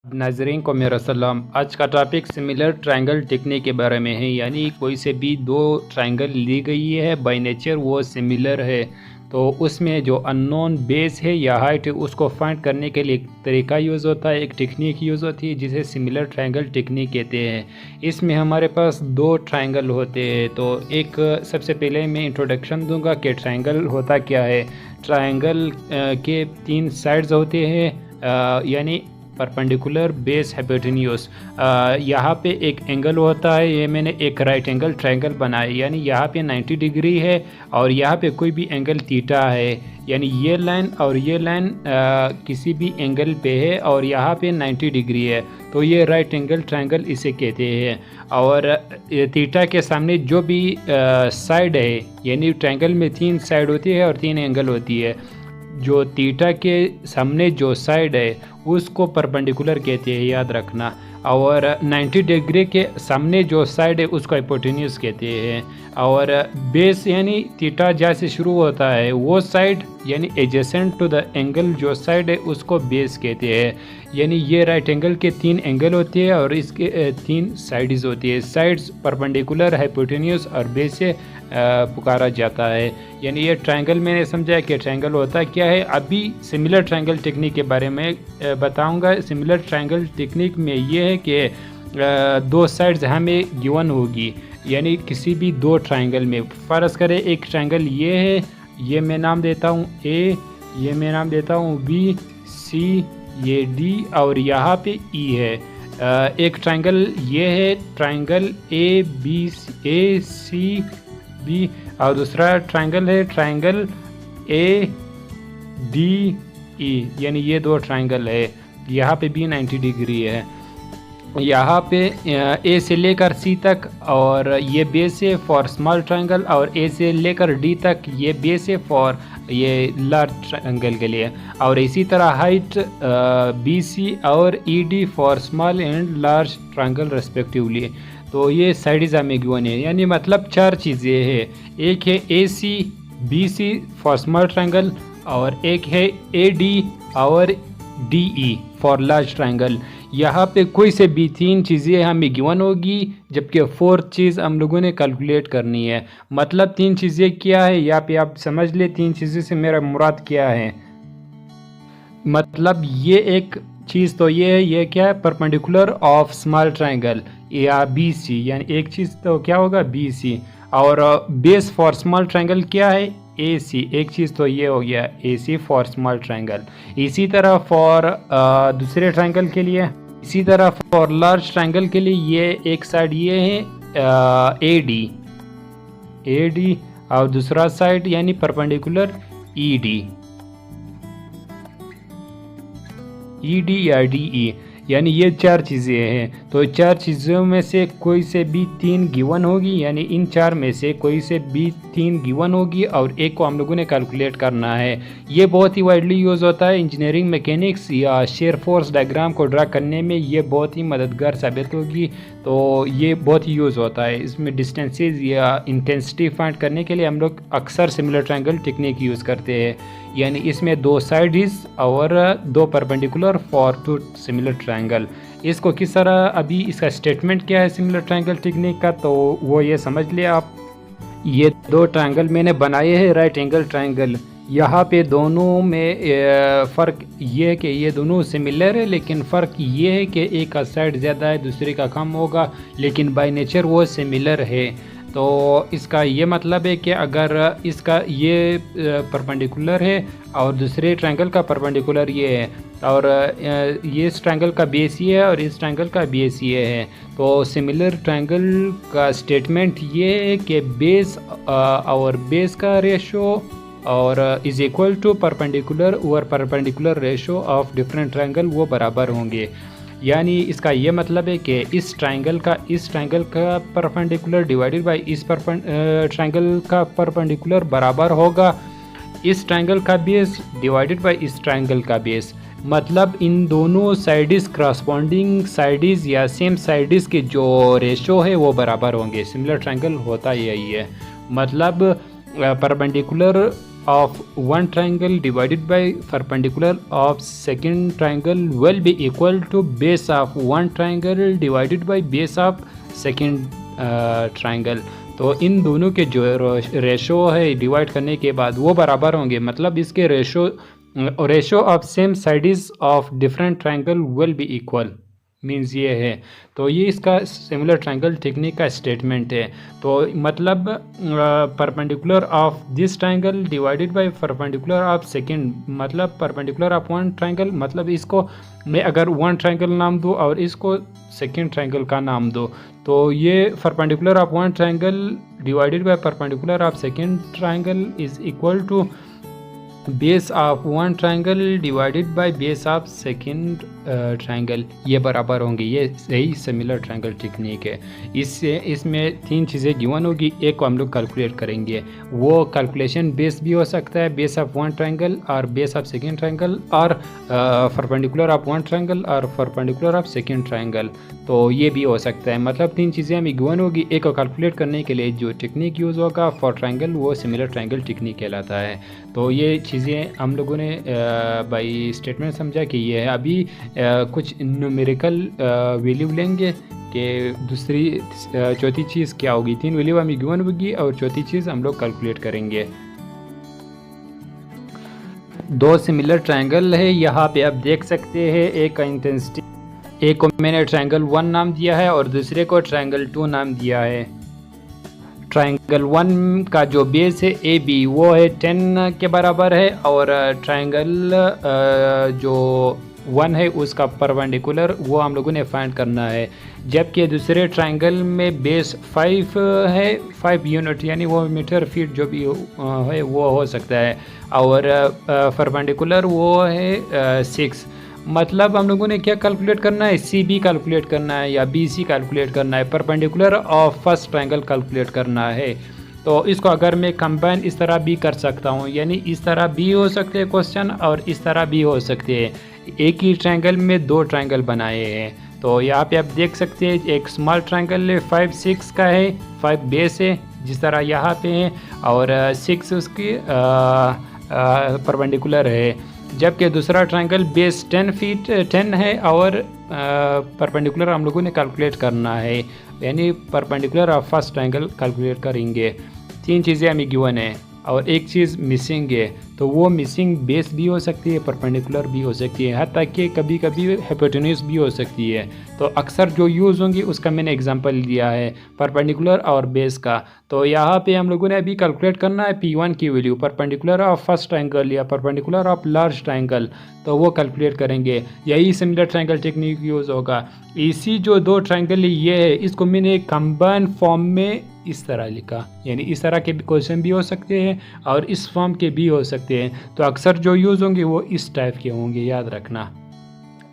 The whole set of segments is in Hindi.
नाजरीन को मेरा सलाम। आज का टॉपिक सिमिलर ट्रायंगल टेक्निक के बारे में है, यानी कोई से भी दो ट्रायंगल ली गई है, बाय नेचर वो सिमिलर है, तो उसमें जो अननोन बेस है या हाइट है उसको फाइंड करने के लिए एक तरीका यूज़ होता है, एक टेक्निक यूज़ होती है जिसे सिमिलर ट्रायंगल टेक्निक कहते हैं। इसमें हमारे पास दो ट्रायंगल होते हैं, तो एक सबसे पहले मैं इंट्रोडक्शन दूंगा कि ट्रायंगल होता क्या है। ट्रायंगल के तीन साइड्स होते हैं, यानी परपेंडिकुलर बेस हाइपोटेन्यूज। यहाँ पे एक एंगल होता है, ये मैंने एक राइट एंगल ट्रायंगल बनाया, यानी यहाँ पे 90 डिग्री है और यहाँ पे कोई भी एंगल थीटा है, यानी ये लाइन और ये लाइन किसी भी एंगल पे है और यहाँ पे 90 डिग्री है, तो ये राइट एंगल ट्रायंगल इसे कहते हैं। और थीटा के सामने जो भी साइड है, यानी ट्रायंगल में तीन साइड होती है और तीन एंगल होती है, जो थीटा के सामने जो साइड है उसको परपेंडिकुलर कहते हैं, याद रखना। और 90 डिग्री के सामने जो साइड है उसको हाइपोटेन्यूज कहते हैं। और बेस यानी थीटा जैसे शुरू होता है वो साइड, यानी एडजेसेंट टू द एंगल जो साइड है उसको बेस कहते हैं। यानी ये राइट एंगल के तीन एंगल होते हैं और इसके तीन साइड्स होती है। साइड्स परपेंडिकुलर, हाइपोटेन्यूज और बेस से पुकारा जाता है। यानी ये ट्रायंगल मैंने समझा कि ट्रायंगल होता क्या है। अभी सिमिलर ट्रायंगल टेक्निक के बारे में बताऊंगा। सिमिलर ट्रायंगल टेक्निक में ये है कि दो साइड्स हमें गिवन होगी, यानी किसी भी दो ट्रायंगल में। फ़र्ज़ करें एक ट्रायंगल ये है, ये मैं नाम देता हूँ ए, ये मैं नाम देता हूँ बी, सी, ये डी और यहाँ पे ई है। एक ट्रायंगल ये है, ट्रायंगल ए सी बी, और दूसरा ट्रायंगल है ट्रायंगल ए डी ई, यानी ये दो ट्रायंगल है। यहाँ पे भी 90 डिग्री है, यहाँ पे ए से लेकर सी तक, और ये बेस है फॉर स्मॉल ट्रायंगल, और ए से लेकर डी तक ये बेस है फॉर ये लार्ज ट्रायंगल के लिए। और इसी तरह हाइट बी सी और E D for small and large triangle respectively. तो ये साइड्स हमें गिवन है, यानी मतलब चार चीज़ें हैं। एक है A C B C for small triangle, और एक है ए डी और D E for large triangle. यहाँ पे कोई से भी तीन चीज़ें हमें गिवन होगी, जबकि फोर्थ चीज़ हम लोगों ने कैलकुलेट करनी है। मतलब तीन चीज़ें क्या है यहाँ पे आप समझ ले, तीन चीज़ें से मेरा मुराद क्या है। मतलब ये एक चीज़ तो ये है, ये क्या है, परपेंडिकुलर ऑफ स्मॉल ट्रायंगल या बी सी, यानी एक चीज़ तो क्या होगा बी सी। और बेस फॉर स्मॉल ट्रायंगल क्या है ए सी, एक चीज़ तो ये हो गया ए सी फॉर स्मॉल ट्रायंगल। इसी तरह फॉर दूसरे ट्रायंगल के लिए, इसी तरह फॉर लार्ज ट्रायंगल के लिए ये एक साइड ये है ए डी और दूसरा साइड यानी परपेंडिकुलर ई डी या डी ई, यानी ये चार चीज़ें हैं। तो चार चीज़ों में से कोई से भी तीन गिवन होगी, यानी इन चार में से कोई से भी तीन गिवन होगी और एक को हम लोगों ने कैलकुलेट करना है। ये बहुत ही वाइडली यूज़ होता है इंजीनियरिंग मैकेनिक्स या शेयर फोर्स डायग्राम को ड्रा करने में, ये बहुत ही मददगार साबित होगी। तो ये बहुत ही यूज़ होता है। इसमें डिस्टेंसेस या इंटेंसिटी फाइंड करने के लिए हम लोग अक्सर सिमिलर ट्रायंगल टेक्निक यूज़ करते हैं, यानी इसमें दो साइड्स और दो perpendicular for two similar triangle. इसको किस तरह, अभी इसका स्टेटमेंट क्या है सिमिलर ट्रायंगल टेक्निक का, तो वो ये समझ लिया आप। ये दो ट्रायंगल मैंने बनाए हैं राइट एंगल ट्रायंगल। यहाँ पे दोनों में फ़र्क ये है कि ये दोनों सिमिलर है, लेकिन फ़र्क ये है कि एक का साइड ज़्यादा है दूसरे का कम होगा, लेकिन बाय नेचर वो सिमिलर है। तो इसका ये मतलब है कि अगर इसका ये परपेंडिकुलर है और दूसरे ट्रायंगल का परपेंडिकुलर ये है, और ये इस ट्रायंगल का बेस ये है और इस ट्रायंगल का बेस ये है, तो सिमिलर ट्रायंगल का स्टेटमेंट ये है कि बेस और बेस का रेशो और इज़ इक्वल टू परपेंडिकुलर और perpendicular ratio of different triangle वो बराबर होंगे। यानी इसका ये मतलब है कि इस ट्रायंगल का परपेंडिकुलर डिवाइडेड बाय इस ट्रायंगल का परपेंडिकुलर बराबर होगा इस ट्रायंगल का बेस डिवाइडेड बाय इस ट्रायंगल का बेस। मतलब इन दोनों साइड्स करस्पॉन्डिंग साइड्स या सेम साइड्स के जो रेशो है वो बराबर होंगे। सिमिलर ट्रायंगल होता यही है। मतलब perpendicular of one triangle divided by perpendicular of second triangle will be equal to base of one triangle divided by base of second triangle। तो इन दोनों के जो रेशो है डिवाइड करने के बाद वो बराबर होंगे, मतलब इसके ratio of same sides of different triangle will be equal, means ये है। तो ये इसका सिमिलर ट्रायंगल टेक्निक का स्टेटमेंट है। तो मतलब perpendicular of this triangle divided by perpendicular of second, मतलब परपेंडिकुलर ऑफ वन ट्रायंगल, मतलब इसको मैं अगर वन ट्रायंगल नाम दूँ और इसको सेकंड ट्रायंगल का नाम दो, तो ये perpendicular of one triangle divided by perpendicular of second triangle is equal to base of one triangle divided by base of second triangle, ये बराबर होंगे। ये सही सिमिलर ट्रायंगल टेक्निक है। इसमें तीन चीज़ें गिवन होगी, एक को हम लोग कैलकुलेट करेंगे। वो कैलकुलेशन बेस भी हो सकता है, बेस ऑफ वन ट्रायंगल और बेस ऑफ सेकंड ट्रायंगल, और परपेंडिकुलर ऑफ वन ट्रायंगल और परपेंडिकुलर ऑफ सेकंड ट्रायंगल, तो ये भी हो सकता है। मतलब तीन चीज़ें हमें गिवन होगी। एक को कैलकुलेट करने के लिए जो टेक्निक यूज़ होगा फॉर ट्रायंगल, वो सिमिलर ट्रायंगल टेक्निक कहलाता है। तो ये चीज़ें हम लोगों ने बाई स्टेटमेंट समझा कि ये है। अभी कुछ न्यूमेरिकल वैल्यू लेंगे कि दूसरी चौथी चीज़ क्या होगी। तीन वैल्यू हमें गिवन होगी और चौथी चीज़ हम लोग कैलकुलेट करेंगे। दो सिमिलर ट्रायंगल है यहाँ पे आप देख सकते हैं। एक का इंटेंसिटी, एक को मैंने ट्रायंगल 1 नाम दिया है और दूसरे को ट्रायंगल 2 नाम दिया है। ट्रायंगल 1 का जो बेस है ए बी वो है 10 के बराबर है, और ट्रायंगल जो 1 है उसका परपेंडिकुलर वो हम लोगों ने फाइंड करना है। जबकि दूसरे ट्रायंगल में बेस 5 है, 5 यूनिट यानी वो मीटर फीट जो भी है वो हो सकता है, और परपेंडिकुलर वो है 6। मतलब हम लोगों ने क्या कैलकुलेट करना है, सी बी कैलकुलेट करना है या बी सी कैलकुलेट करना है, perpendicular of first triangle calculate करना है। तो इसको अगर मैं कंबाइन इस तरह भी कर सकता हूँ, यानी इस तरह भी हो सकते हैं क्वेश्चन और इस तरह भी हो सकते हैं। एक ही ट्रायंगल में दो ट्रायंगल बनाए हैं। तो यहाँ पे आप देख सकते हैं एक स्मॉल ट्रायंगल है 5 6 का है, 5 बेस है जिस तरह यहाँ पे है, और 6 उसकी परपेंडिकुलर है। जबकि दूसरा ट्रायंगल बेस 10 है और परपेंडिकुलर हम लोगों ने कैलकुलेट करना है, यानी perpendicular of first triangle calculate करेंगे। तीन चीज़ें हमें गिवन है और एक चीज़ मिसिंग है, तो वो मिसिंग बेस भी हो सकती है, परपेंडिकुलर भी हो सकती है, हत्ता कि कभी कभी हाइपोटेन्यूज भी हो सकती है। तो अक्सर जो यूज़ होंगी उसका मैंने एग्जांपल दिया है परपेंडिकुलर और बेस का। तो यहाँ पे हम लोगों ने अभी कैलकुलेट करना है P1 की value, perpendicular of first triangle या परपेंडिकुलर ऑफ लार्ज ट्रायंगल, तो वो कैलकुलेट करेंगे। यही सिमिलर ट्रायंगल टेक्निक यूज़ होगा। इसी जो दो ट्रायंगल ये है, इसको मैंने कंबाइन फॉर्म में इस तरह लिखा, यानी इस तरह के क्वेश्चन भी हो सकते हैं और इस फॉर्म के भी हो सकते हैं। तो अक्सर जो यूज़ होंगे वो इस टाइप के होंगे, याद रखना।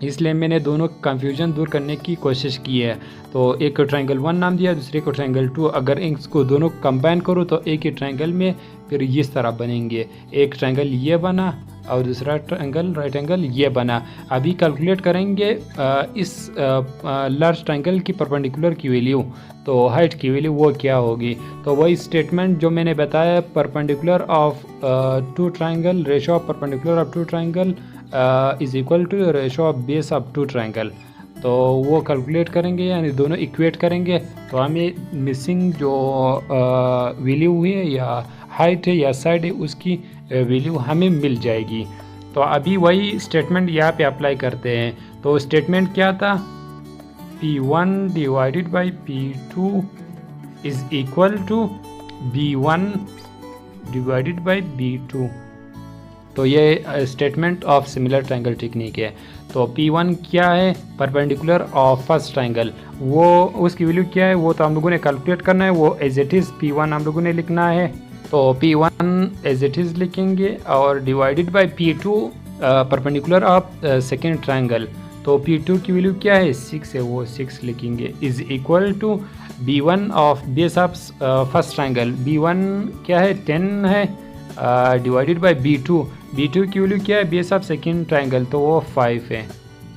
इसलिए मैंने दोनों कंफ्यूजन दूर करने की कोशिश की है। तो एक को ट्रायंगल 1 नाम दिया, दूसरे को ट्रायंगल 2। अगर इसको दोनों कंबाइन करो तो एक ही ट्रायंगल में फिर इस तरह बनेंगे। एक ट्रायंगल ये बना और दूसरा ट्रायंगल राइट एंगल ये बना। अभी कैलकुलेट करेंगे इस लार्ज ट्रायंगल की परपेंडिकुलर की वैल्यू, तो हाइट की वैल्यू वो क्या होगी। तो वही स्टेटमेंट जो मैंने बताया, perpendicular of 2 triangle, ratio of perpendicular of 2 triangle is equal to ratio of base of 2 triangle. तो वो कैलकुलेट करेंगे, यानी दोनों इक्वेट करेंगे, तो हमें मिसिंग जो वैल्यू हुई है या हाइट है या साइड है उसकी वैल्यू हमें मिल जाएगी। तो अभी वही स्टेटमेंट यहाँ पे अप्लाई करते हैं। तो स्टेटमेंट क्या था, P1 divided by P2 is equal to B1 divided by B2। तो ये statement of similar triangle technique है। तो P1 क्या है, परपेंडिकुलर ऑफ फर्स्ट ट्रायंगल, वो उसकी वैल्यू क्या है वो तो हम लोगों ने कैलकुलेट करना है। वो एज इट इज़ P1 हम लोगों ने लिखना है। तो P1 एज इट इज़ लिखेंगे और divided by P2 perpendicular of second triangle. तो P2 की वैल्यू क्या है, 6 है, वो 6 लिखेंगे, is equal to B1 of base of first triangle. B1 क्या है, 10 है, डिवाइडेड बाय B2 की वैल्यू क्या है, बेस ऑफ सेकेंड ट्रायंगल, तो वो 5 है।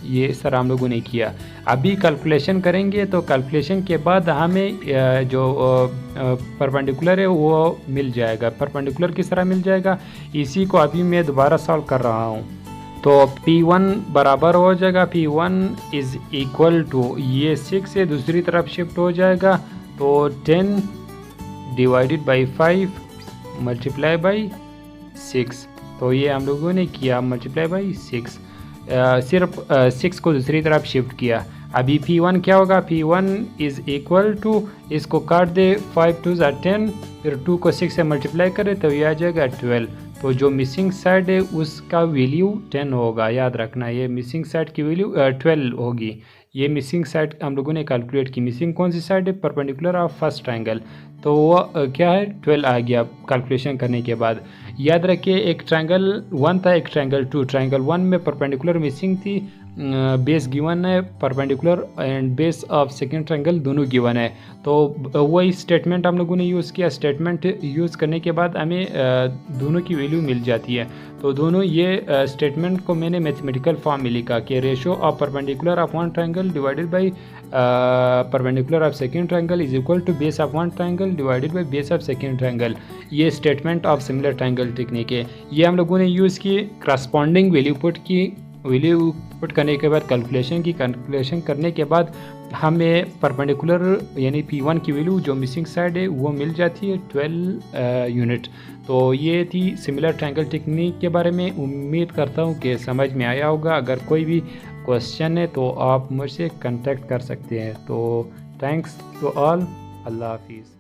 ये इस तरह हम लोगों ने किया। अभी कैलकुलेशन करेंगे तो कैलकुलेशन के बाद हमें जो परपेंडिकुलर है वो मिल जाएगा। परपेंडिकुलर किस तरह मिल जाएगा, इसी को अभी मैं दोबारा सॉल्व कर रहा हूँ। तो P1 बराबर हो जाएगा, P1 इज़ इक्वल टू, ये 6 से दूसरी तरफ शिफ्ट हो जाएगा, तो 10 डिवाइडेड बाई 5 मल्टीप्लाई बाई 6। तो ये हम लोगों ने किया मल्टीप्लाई बाई 6, सिर्फ 6 को दूसरी तरफ शिफ्ट किया। अभी P1 क्या होगा, P1 इज़ इक्वल टू, इसको काट दे, 5 2 ज़ा 10, फिर 2 को 6 से मल्टीप्लाई करें तो ये आ जाएगा 12। तो जो मिसिंग साइड है उसका वैल्यू 10 होगा, याद रखना, ये मिसिंग साइड की वैल्यू 12 होगी। ये मिसिंग साइड हम लोगों ने कैलकुलेट की। मिसिंग कौन सी साइड है, परपेंडिकुलर ऑफ फर्स्ट ट्रायंगल, तो वो क्या है 12 आ गया कैलकुलेशन करने के बाद। याद रखिए एक ट्रायंगल 1 था, एक ट्रायंगल 2। ट्रायंगल 1 में परपेंडिकुलर मिसिंग थी, बेस गिवन है, perpendicular and base of second triangle दोनों गिवन है। तो वही स्टेटमेंट हम लोगों ने यूज़ किया। स्टेटमेंट यूज़ करने के बाद हमें दोनों की वैल्यू मिल जाती है। तो दोनों ये स्टेटमेंट को मैंने मैथमेटिकल फॉर्म में लिखा कि ratio of perpendicular of one triangle divided by perpendicular of second triangle is equal to base of one triangle divided by base of second triangle. ये statement of similar triangle technique है, ये हम लोगों ने यूज़ की। करस्पॉन्डिंग वैल्यू पुट की, वैल्यू पुट करने के बाद कैलकुलेशन की, कैलकुलेशन करने के बाद हमें परपेंडिकुलर यानी P1 की वैल्यू जो मिसिंग साइड है वो मिल जाती है 12 यूनिट। तो ये थी सिमिलर ट्रायंगल टेक्निक के बारे में। उम्मीद करता हूँ कि समझ में आया होगा। अगर कोई भी क्वेश्चन है तो आप मुझसे कांटेक्ट कर सकते हैं। तो थैंक्स टू ऑल, अल्लाह हाफिज़।